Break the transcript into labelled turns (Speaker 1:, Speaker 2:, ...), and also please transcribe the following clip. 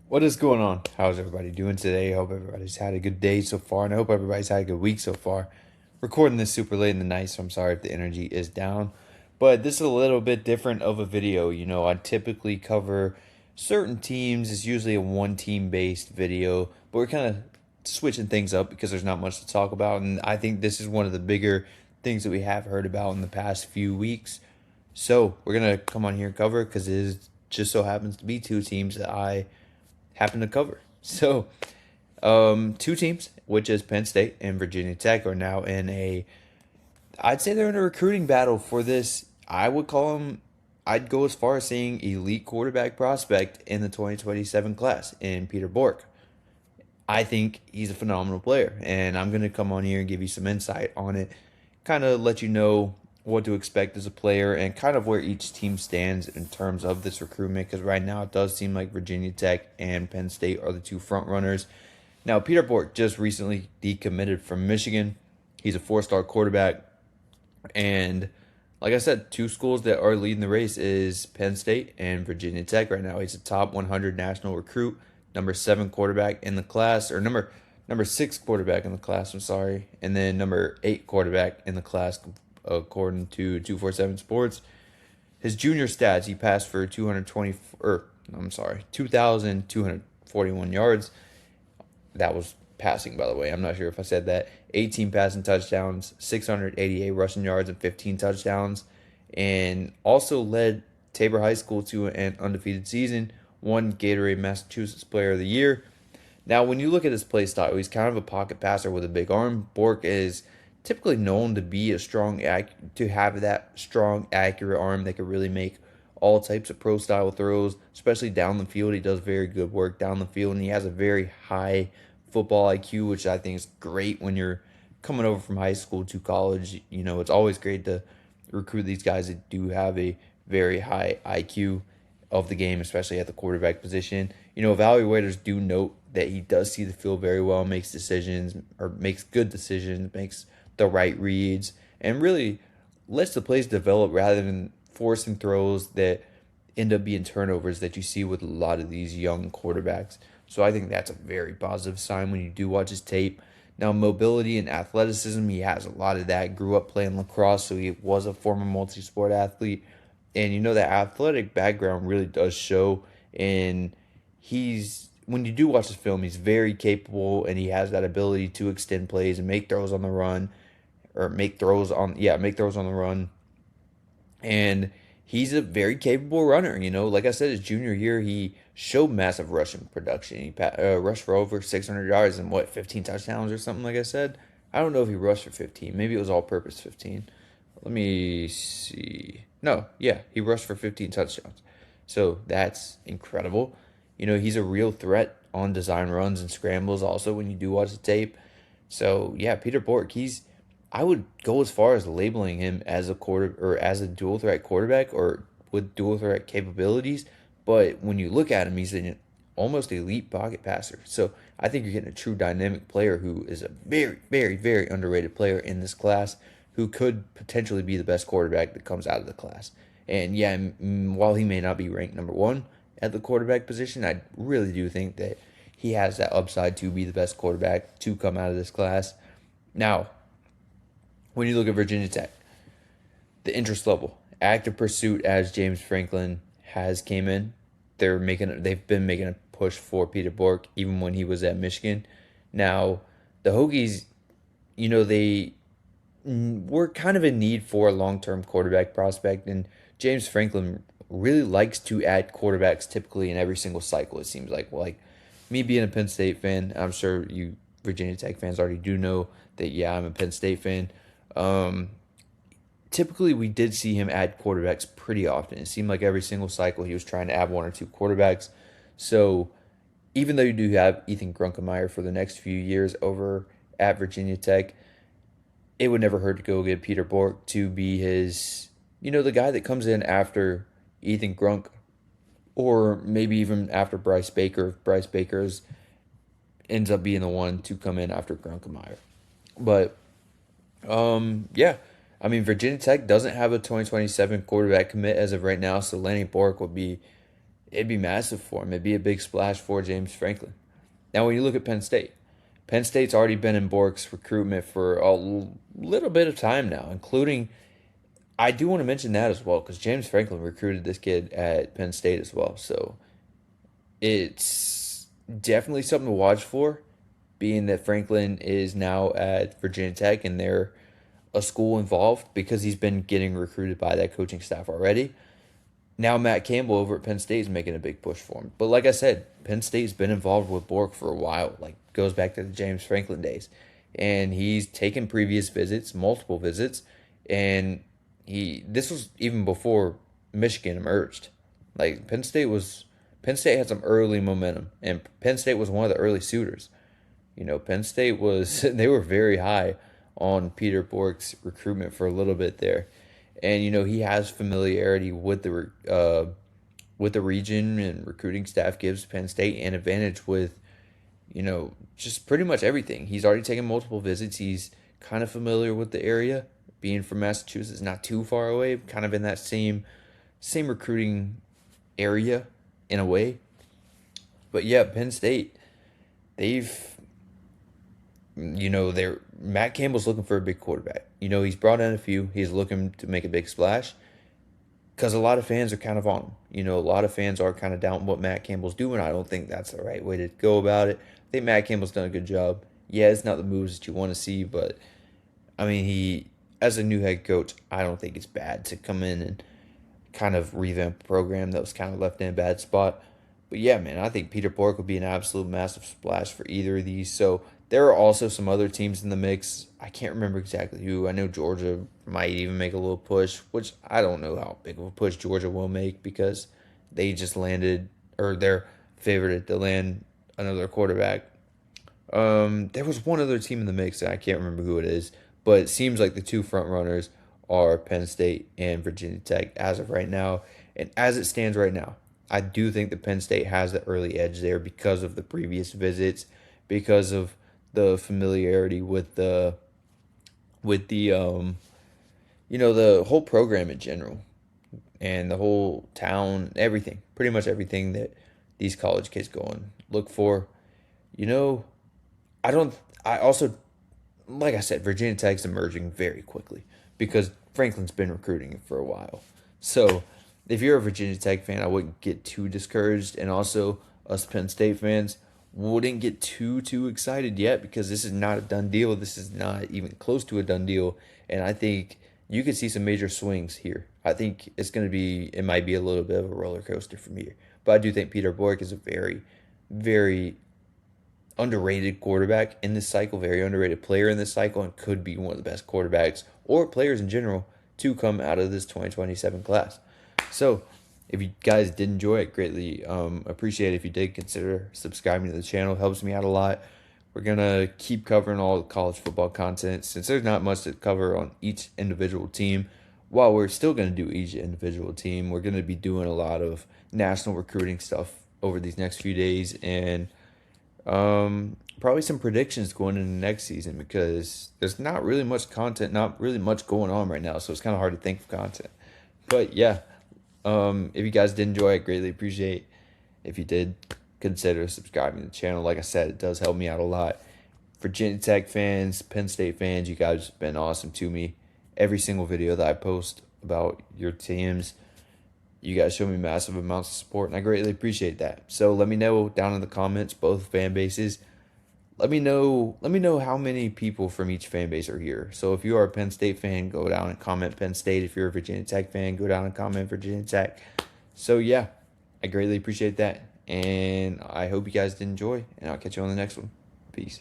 Speaker 1: What is going on? How's everybody doing today? I hope everybody's had a good day so far, and I hope everybody's had a good week so far. Recording this super late in the night, so I'm sorry if the energy is down. But this is a little bit different of a video. I typically cover certain teams. It's usually a one team based video, but we're kind of switching things up because there's not much to talk about. And I think this is one of the bigger things that we have heard about in the past few weeks. So we're going to come on here and cover it because just so happens to be two teams that I happen to cover. So, two teams, which is Penn State and Virginia Tech, are now I'd say they're in a recruiting battle for this. I'd go as far as saying elite quarterback prospect in the 2027 class in Peter Bourque. I think he's a phenomenal player, and I'm going to come on here and give you some insight on it, kind of let you know what to expect as a player and kind of where each team stands in terms of this recruitment, because right now it does seem like Virginia Tech and Penn State are the two front runners. Now, Peter Bourque just recently decommitted from Michigan. He's a four-star quarterback, and like I said, two schools that are leading the race is Penn State and Virginia Tech right now. He's a top 100 national recruit, number 7 quarterback in the class, or number 6 quarterback in the class. I'm sorry, and then number 8 quarterback in the class, according to 247 Sports. His junior stats: he passed for 2,241 yards. That was passing, by the way. I'm not sure if I said that. 18 passing touchdowns, 688 rushing yards, and 15 touchdowns. And also led Tabor High School to an undefeated season, won Gatorade Massachusetts Player of the Year. Now, when you look at his play style, he's kind of a pocket passer with a big arm. Bourque is typically known to be to have that strong, accurate arm that can really make all types of pro style throws, especially down the field. He does very good work down the field, and he has a very high football IQ, which I think is great when you're coming over from high school to college. It's always great to recruit these guys that do have a very high IQ of the game, especially at the quarterback position. Evaluators do note that he does see the field very well, makes good decisions, makes the right reads, and really lets the plays develop rather than forcing throws that end up being turnovers that you see with a lot of these young quarterbacks. So I think that's a very positive sign when you do watch his tape. Now, mobility and athleticism, he has a lot of that. Grew up playing lacrosse, so he was a former multi-sport athlete. And that athletic background really does show. And when you do watch his film, he's very capable, and he has that ability to extend plays and make throws on the run, or make throws on the run. And he's a very capable runner. Like I said, his junior year, he showed massive rushing production. He rushed for over 600 yards and 15 touchdowns or something, like I said. I don't know if he rushed for 15. Maybe it was all purpose 15. Let me see. No, yeah, he rushed for 15 touchdowns. So that's incredible. He's a real threat on design runs and scrambles also when you do watch the tape. So, yeah, Peter Bourque, I would go as far as labeling him as as a dual threat quarterback or with dual threat capabilities. But when you look at him, he's an almost elite pocket passer. So I think you're getting a true dynamic player who is a very, very, very underrated player in this class, who could potentially be the best quarterback that comes out of the class. And yeah, while he may not be ranked number 1 at the quarterback position, I really do think that he has that upside to be the best quarterback to come out of this class. Now, when you look at Virginia Tech, the interest level, active pursuit as James Franklin has came in. They've been making a push for Peter Bourque even when he was at Michigan. Now, the Hokies, they were kind of in need for a long-term quarterback prospect, and James Franklin really likes to add quarterbacks typically in every single cycle. It seems like me being a Penn State fan, I'm sure you Virginia Tech fans already do know that. Yeah, I'm a Penn State fan. Um, Typically, we did see him add quarterbacks pretty often. It seemed like every single cycle he was trying to add one or two quarterbacks. So even though you do have Ethan Grunkemeyer for the next few years over at Virginia Tech, it would never hurt to go get Peter Bourque to be the guy that comes in after Ethan Grunk, or maybe even after Bryce Baker, if Bryce Baker's ends up being the one to come in after Grunkemeyer. But yeah, I mean, Virginia Tech doesn't have a 2027 quarterback commit as of right now, so Lenny Bourque would be it'd be massive for him. It'd be a big splash for James Franklin. Now, when you look at Penn State, Penn State's already been in Bourque's recruitment for a little bit of time now, including, I do want to mention that as well, because James Franklin recruited this kid at Penn State as well. So it's definitely something to watch for, being that Franklin is now at Virginia Tech and they're a school involved because he's been getting recruited by that coaching staff already. Now Matt Campbell over at Penn State is making a big push for him. But like I said, Penn State's been involved with Bourque for a while. Like, goes back to the James Franklin days. And he's taken previous visits, multiple visits, and this was even before Michigan emerged. Like, Penn State had some early momentum, and Penn State was one of the early suitors. Penn State they were very high on Peter Bourque's recruitment for a little bit there. And he has familiarity with the region, and recruiting staff gives Penn State an advantage with just pretty much everything. He's already taken multiple visits. He's kind of familiar with the area, being from Massachusetts, not too far away, kind of in that same recruiting area in a way. But yeah, Penn State, they're Matt Campbell's looking for a big quarterback. He's brought in a few. He's looking to make a big splash because a lot of fans are kind of on him. A lot of fans are kind of down what Matt Campbell's doing. I don't think that's the right way to go about it. I think Matt Campbell's done a good job. Yeah, it's not the moves that you want to see, but I mean, he, as a new head coach, I don't think it's bad to come in and kind of revamp a program that was kind of left in a bad spot. But yeah, man, I think Peter Bourque would be an absolute massive splash for either of these. So there are also some other teams in the mix. I can't remember exactly who. I know Georgia might even make a little push, which I don't know how big of a push Georgia will make because they just landed, or they're favored to land another quarterback. There was one other team in the mix, and I can't remember who it is, but it seems like the two front runners are Penn State and Virginia Tech as of right now. And as it stands right now, I do think that Penn State has the early edge there because of the previous visits, because of the familiarity with the the whole program in general, and the whole town, everything, pretty much everything that these college kids go and look for. I also, like I said, Virginia Tech's emerging very quickly because Franklin's been recruiting it for a while. So if you're a Virginia Tech fan, I wouldn't get too discouraged, and also us Penn State fans wouldn't get too excited yet because this is not a done deal. This is not even close to a done deal, and I think you could see some major swings here. I think it might be a little bit of a roller coaster from here, but I do think Peter Bourque is a very, very underrated quarterback in this cycle, very underrated player in this cycle, and could be one of the best quarterbacks or players in general to come out of this 2027 class. So if you guys did enjoy it, greatly appreciate it. If you did, consider subscribing to the channel. It helps me out a lot. We're going to keep covering all the college football content since there's not much to cover on each individual team. While we're still going to do each individual team, we're going to be doing a lot of national recruiting stuff over these next few days, and probably some predictions going into next season because there's not really much content, not really much going on right now, so it's kind of hard to think of content. But yeah, if you guys did enjoy it, greatly appreciate. If you did, consider subscribing to the channel. Like I said, it does help me out a lot. Virginia Tech fans, Penn State fans, you guys have been awesome to me. Every single video that I post about your teams, you guys show me massive amounts of support, and I greatly appreciate that. So let me know down in the comments, both fan bases. Let me know how many people from each fan base are here. So if you are a Penn State fan, go down and comment Penn State. If you're a Virginia Tech fan, go down and comment Virginia Tech. So yeah, I greatly appreciate that, and I hope you guys did enjoy, and I'll catch you on the next one. Peace.